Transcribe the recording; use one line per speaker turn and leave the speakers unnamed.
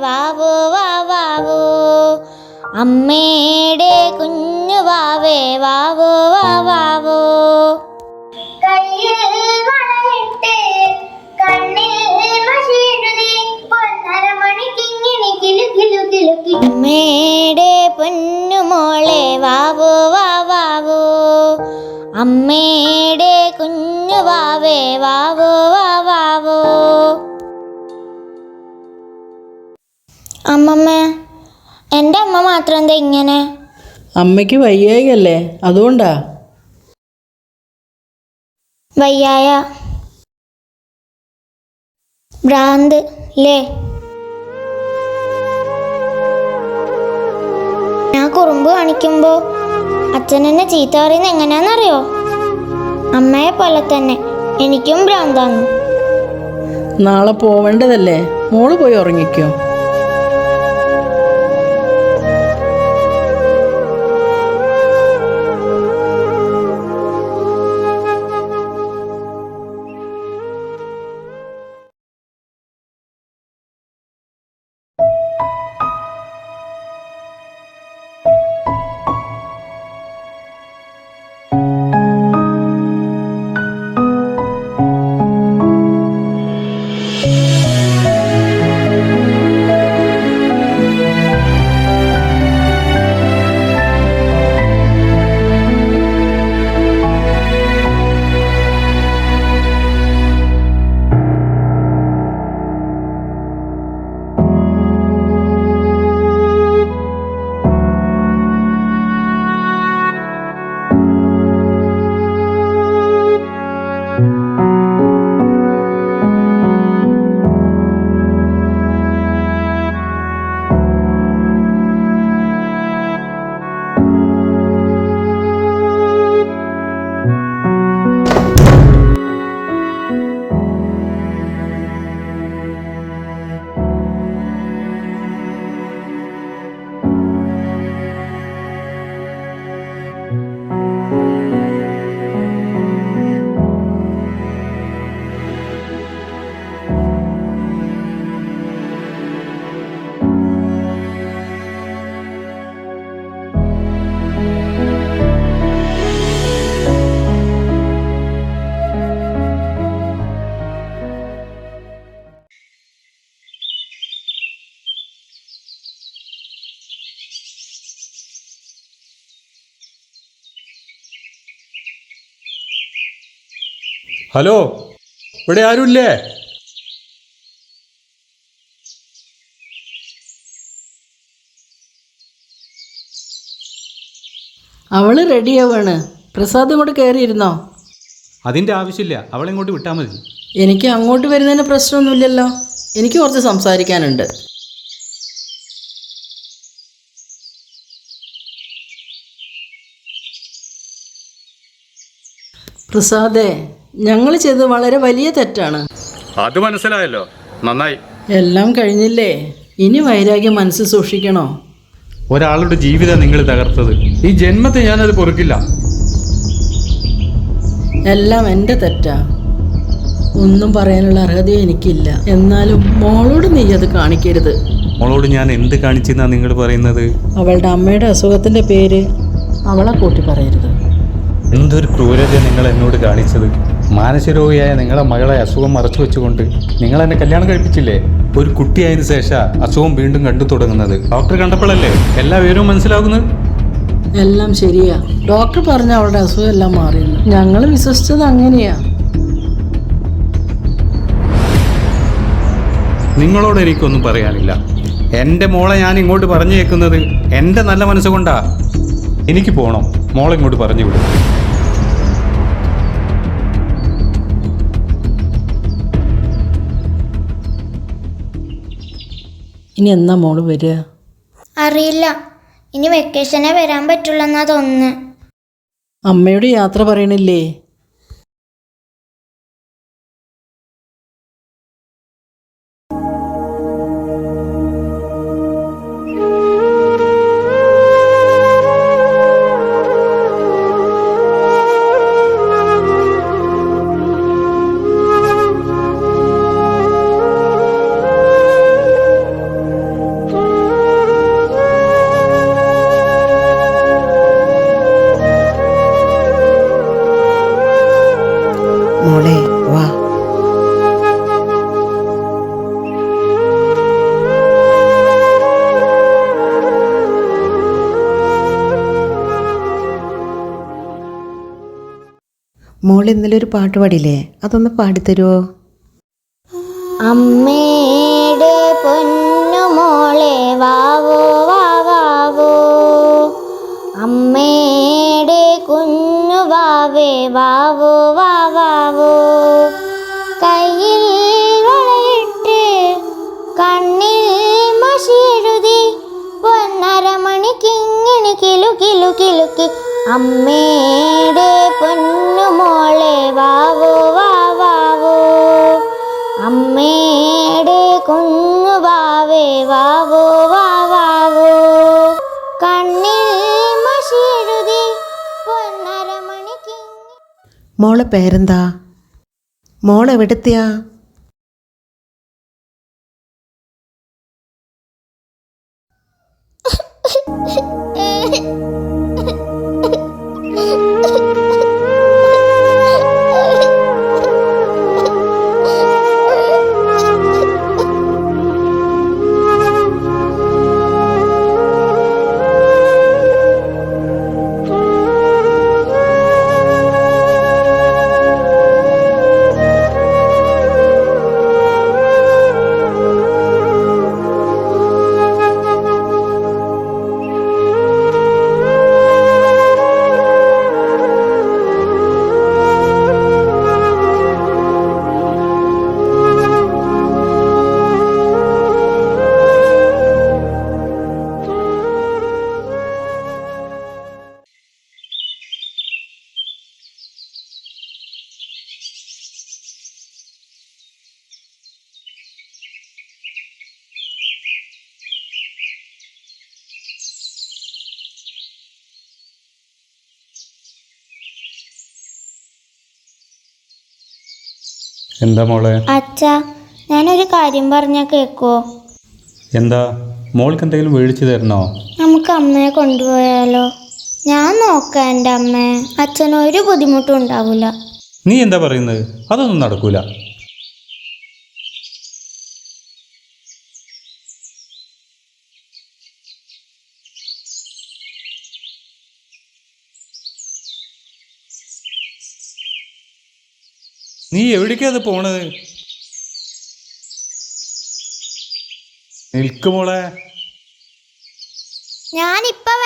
വാവോ വാവാവോ, അമ്മയുടെ കുഞ്ഞു വാവേ വാവോ വാവാവോ. അമ്മയുടെ പൊന്നുമോളെ വാവോ വാവാവോ, അമ്മയുടെ കുഞ്ഞു വാവേ വാവോ വാവാവോ. അമ്മമ്മ, എൻ്റെ അമ്മ മാത്രം എന്താ ഇങ്ങനെ?
അമ്മയ്ക്ക് വയ്യായല്ലേ, അതുകൊണ്ടാ.
വയ്യായ ഭ്രാന്ത് ലേ. ഞാൻ കുറുമ്പ് കാണിക്കുമ്പോൾ അച്ഛൻ എന്നെ ചീത്ത പറയുന്നത് എങ്ങനെയാണെന്നറിയോ? അമ്മയെ പോലെ തന്നെ എനിക്കും ഭ്രാന്താണ്.
നാളെ പോവേണ്ടതല്ലേ, മോള് പോയി ഉറങ്ങിക്കോ.
ഹലോ, ഇവിടെ ആരുമില്ലേ?
അവള് റെഡിയാവാണ്. പ്രസാദ് ഇങ്ങോട്ട് കയറിയിരുന്നോ?
അതിൻ്റെ ആവശ്യമില്ല, അവളെങ്ങോട്ട് വിട്ടാൽ മതി.
എനിക്ക് അങ്ങോട്ട് വരുന്നതിന് പ്രശ്നമൊന്നുമില്ലല്ലോ. എനിക്ക് കുറച്ച് സംസാരിക്കാനുണ്ട്. പ്രസാദേ, ഞങ്ങൾ ചെയ്തത് വളരെ വലിയ തെറ്റാണ്.
അത് മനസ്സിലായല്ലോ, നന്നായി.
എല്ലാം കഴിഞ്ഞില്ലേ, ഇനി വൈരാഗ്യം മനസ്സിൽ സൂക്ഷിക്കണോ?
ഒരാളുടെ ജീവിതം നിങ്ങൾ തകർത്തത്. ഈ ജന്മത്തെ ഞാനത് പൊറുക്കില്ല.
എല്ലാം എൻ്റെ തെറ്റാ. ഒന്നും പറയാനുള്ള അർഹത എനിക്കില്ല. എന്നാലും മോളോട് നീ അത് കാണിക്കരുത്.
മോളോട് ഞാൻ എന്ത് കാണിച്ചെന്നാ നിങ്ങൾ പറയുന്നത്?
അവളുടെ അമ്മയുടെ അസുഖത്തിൻ്റെ പേര് അവളെ കൂട്ടി പറയരുത്.
എന്തൊരു ക്രൂരത നിങ്ങൾ എന്നോട് കാണിച്ചത്. മാനസികരോഗിയായ നിങ്ങളെ മകളെ അസുഖം മറച്ചു വെച്ചുകൊണ്ട് നിങ്ങൾ എന്നെ കല്യാണം കഴിപ്പിച്ചില്ലേ? ഒരു കുട്ടിയായതിനു ശേഷം അസുഖം വീണ്ടും കണ്ടു തുടങ്ങുന്നത്. ഡോക്ടർ കണ്ടപ്പോഴല്ലേ എല്ലാ വിവരവും മനസ്സിലാകുന്നത്?
എല്ലാം ശരിയാ. ഡോക്ടർ പറഞ്ഞ അവളുടെ അസുഖം എല്ലാം മാറിയെന്ന്. ഞങ്ങൾ വിശ്വസിച്ചത് അങ്ങനെയാ.
നിങ്ങളോട് എനിക്കൊന്നും പറയാനില്ല. എൻ്റെ മോളെ ഞാൻ ഇങ്ങോട്ട് പറഞ്ഞേക്കുന്നത് എൻ്റെ നല്ല മനസ്സുകൊണ്ടാ. എനിക്ക് പോകണം, മോളെ ഇങ്ങോട്ട് പറഞ്ഞു വിടും.
ഇനി എന്നാ മോള് വരിക?
അറിയില്ല, ഇനി വെക്കേഷനെ വരാൻ പറ്റുള്ളെന്നാ തോന്നുന്നത്.
അമ്മയോട് യാത്ര പറയണില്ലേ?
മോൾ ഇന്നലെ ഒരു പാട്ട് പാടിയില്ലേ, അതൊന്ന് പാടിത്തരുമോ?
അമ്മേടെ പൊന്നുമോളെ വാവോ വാവാവോ, അമ്മേടെ കുഞ്ഞു വാവേ വാവോ വാവാവോ, കയ്യിൽ വളയിട്ട് കണ്ണിൽ മഷിയെഴുതി പൊന്നരമണിക്കിങ്ങിണി കിലു കിലു കിലുക്കി, അമ്മേടെ പൊന്നുമോളെ വാവോ വാവാവോ, അമ്മേടെ കുഞ്ഞു വാവേ വാവോ വാവാവോ, കണ്ണിൽ മഷിയെഴുതി പൊന്നരമണിക്ക്.
മോളെ പേരെന്താ? മോളെവിടുത്തെയാ?
എന്താ മോളെ?
അച്ഛാ, ഞാനൊരു കാര്യം പറഞ്ഞാൽ കേൾക്കുമോ?
എന്താ? മോൾക്ക് എന്തെങ്കിലും മേടിച്ചു തരണോ?
നമുക്ക് അമ്മയെ കൊണ്ടുപോയാലോ? ഞാൻ നോക്കാം എൻ്റെ അമ്മയെ, അച്ഛനൊരു ബുദ്ധിമുട്ടും ഉണ്ടാവില്ല.
നീ എന്താ പറയുന്നത്? അതൊന്നും നടക്കൂല. നീ എവിടേക്കാ അത് പോണത്? നിൽക്ക് മോളെ.
ഞാനിപ്പോൾ